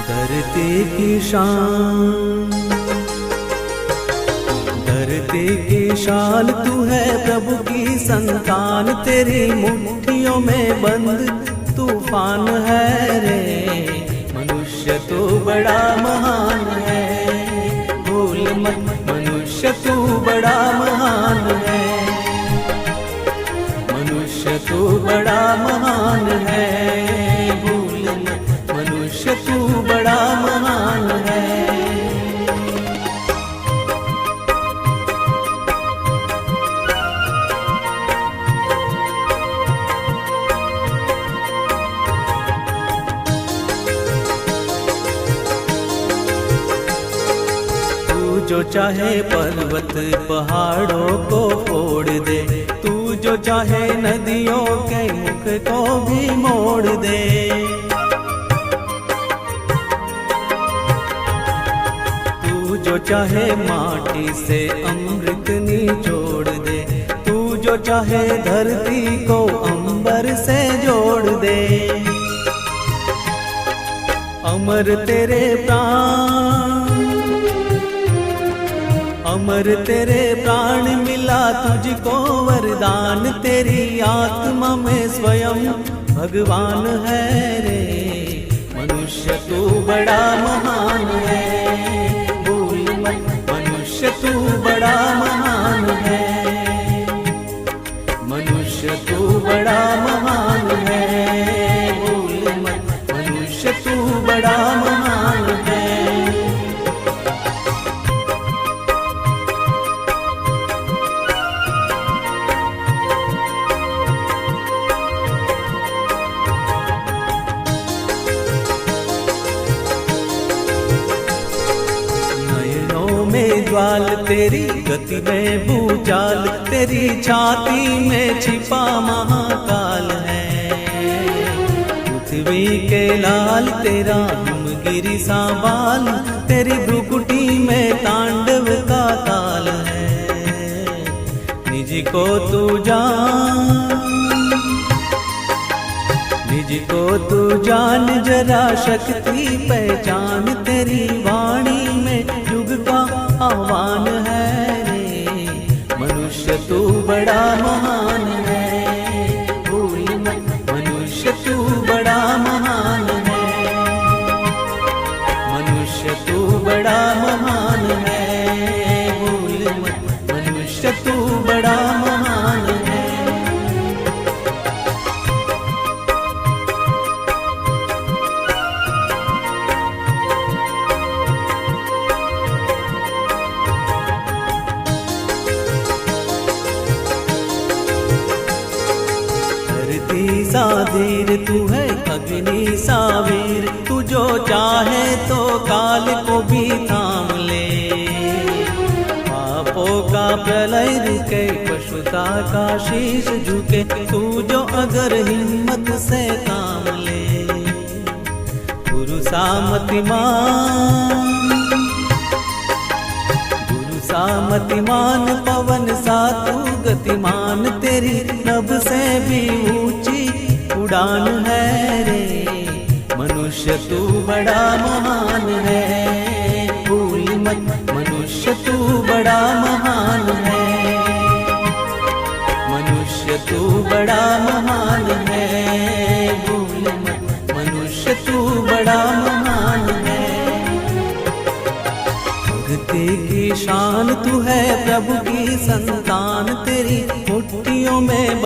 धरती की शान, धरती की शान तू है प्रभु की संतान। तेरी मुट्ठियों में बंद तूफान है रे। मनुष्य तू बड़ा महान है, भूल मत मनुष्य तू बड़ा महान है। मनुष्य तू बड़ा महान है, भूल मत मनुष्य तू बड़ा महान है। जो चाहे पर्वत पहाड़ों को फोड़ दे, तू जो चाहे नदियों के मुख को भी मोड़ दे। तू जो चाहे माटी से अमृत निचोड़ दे, तू जो चाहे धरती को अंबर से जोड़ दे। अमर तेरे प्राण, अमर तेरे प्राण मिला तुझको वरदान। तेरी आत्मा में स्वयं भगवान है रे। मनुष्य तू बड़ा महान है, भूल मत मनुष्य तू बड़ा महान है। मनुष्य तू बड़ा महान है, भूल मत मनुष्य तू बड़ा महान है। ज्वाल तेरी गति में भूचाल, तेरी छाती में छिपा महाकाल है। पृथ्वी के लाल तेरा हिमगिरी सा बाल, तेरी भ्रुकुटी में तांडव का ताल है। निज को तू जान, निज को तू जान जरा शक्ति पहचान। तेरी वाणी में युग का आह्वान है रे। मनुष्य तू बड़ा महान है, भूल मत मनुष्य तू बड़ा महान है। मनुष्य तू बड़ा महान है, भूल मत मनुष्य तू बड़ा महान है। धीर तू है अग्नि सा वीर, तू जो चाहे तो काल को भी थाम ले। पापों का प्रलय रुके, पशुता का शीश झुके, तू जो अगर हिम्मत से काम ले। गुरु सामतिमान, गुरु सामतिमान, पवन सा तू गतिमान। तेरी नभ से भी ऊंची उड़ान है रे। मनुष्य तू बड़ा महान है, भूल मत मनुष्य तू बड़ा महान है। मनुष्य तू बड़ा महान है, भूल मत मनुष्य तू बड़ा महान है। धरती की शान तू है प्रभु की संतान। तेरी मुट्ठियों में